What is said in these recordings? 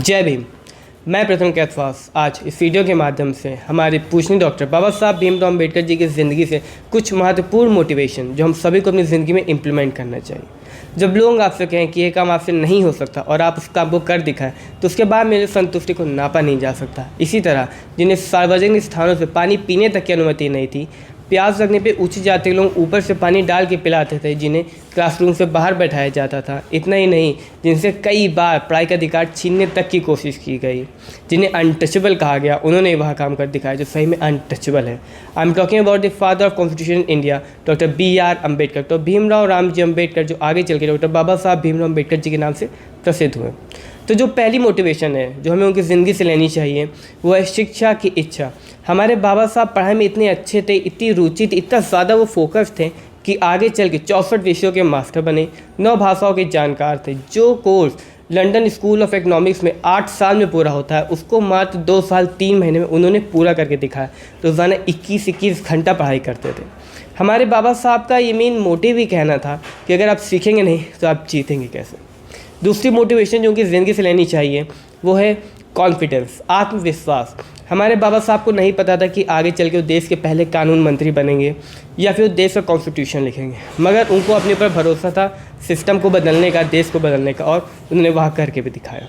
जय भीम। मैं प्रथम कैथवास आज इस वीडियो के माध्यम से हमारे पूजनीय डॉक्टर बाबा साहब भीमराव अम्बेडकर जी की ज़िंदगी से कुछ महत्वपूर्ण मोटिवेशन जो हम सभी को अपनी ज़िंदगी में इम्प्लीमेंट करना चाहिए। जब लोग आपसे कहें कि ये काम आपसे नहीं हो सकता और आप उस काम को कर दिखाएं तो उसके बाद मेरी संतुष्टि को नापा नहीं जा सकता। इसी तरह जिन्हें सार्वजनिक स्थानों से पानी पीने तक की अनुमति नहीं थी, प्यास लगने पे ऊंची जाति के लोग ऊपर से पानी डाल के पिलाते थे, जिन्हें क्लासरूम से बाहर बैठाया जाता था। इतना ही नहीं, जिनसे कई बार पढ़ाई का अधिकार छीनने तक की कोशिश की गई, जिन्हें अनटचेबल कहा गया, उन्होंने वह काम कर दिखाया जो सही में अनटचेबल है। I am talking about the father of constitution India, doctor BR Ambedkar. तो भीमराव रामजी अम्बेडकर जो आगे चल के डॉक्टर बाबा साहब भीमराव अम्बेडकर जी के नाम से प्रसिद्ध हुए। तो जो पहली मोटिवेशन है जो हमें उनकी ज़िंदगी से लेनी चाहिए वो है शिक्षा की इच्छा। हमारे बाबा साहब पढ़ाई में इतने अच्छे थे, इतनी रुचि थी, इतना ज़्यादा वो फोकस थे कि आगे चल के 64 विषयों के मास्टर बने, 9 भाषाओं के जानकार थे। जो course London school of economics में 8 साल में पूरा होता है उसको मात्र 2 साल 3 महीने में उन्होंने पूरा करके दिखाया। रोज़ाना 21-21 घंटा पढ़ाई करते थे। हमारे बाबा साहब का ये मेन मोटिव ही कहना था कि अगर आप सीखेंगे नहीं तो आप जीतेंगे कैसे। दूसरी मोटिवेशन जो उनकी ज़िंदगी से लेनी चाहिए वो है कॉन्फिडेंस, आत्मविश्वास। हमारे बाबा साहब को नहीं पता था कि आगे चल के वो देश के पहले कानून मंत्री बनेंगे या फिर वो देश का कॉन्स्टिट्यूशन लिखेंगे, मगर उनको अपने ऊपर भरोसा था सिस्टम को बदलने का, देश को बदलने का, और उन्होंने वहाँ करके भी दिखाया।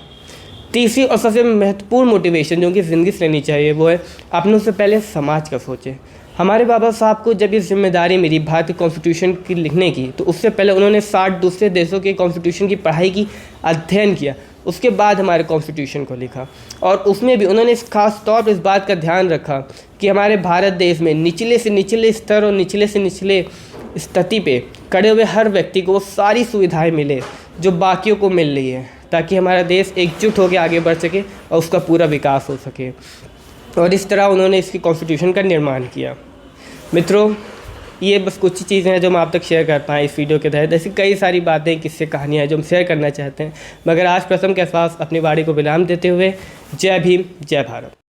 तीसरी और सबसे महत्वपूर्ण मोटिवेशन जो उनकी ज़िंदगी से लेनी चाहिए वो है अपनों से पहले समाज का सोचें। हमारे बाबा साहब को जब ये जिम्मेदारी मिली भारतीय कॉन्स्टिट्यूशन की लिखने की, तो उससे पहले उन्होंने 60 दूसरे देशों के कॉन्स्टिट्यूशन की पढ़ाई की, अध्ययन किया, उसके बाद हमारे कॉन्स्टिट्यूशन को लिखा। और उसमें भी उन्होंने खास तौर पर इस बात का ध्यान रखा कि हमारे भारत देश में निचले से निचले स्तर और निचले से निचले स्थिति पे खड़े हुए हर व्यक्ति को वो सारी सुविधाएं मिले जो बाकियों को मिल रही है, ताकि हमारा देश एकजुट होकर आगे बढ़ सके और उसका पूरा विकास हो सके। और इस तरह उन्होंने इसकी कॉन्स्टिट्यूशन का निर्माण किया। मित्रों, ये बस कुछ चीज़ें हैं जो हम आप तक शेयर कर पाएँ इस वीडियो के तहत। ऐसी कई सारी बातें, किस्से, कहानियाँ हैं जो हम शेयर करना चाहते हैं, मगर आज प्रथम के साथ अपनी वाणी को विराम देते हुए जय भीम, जय भारत।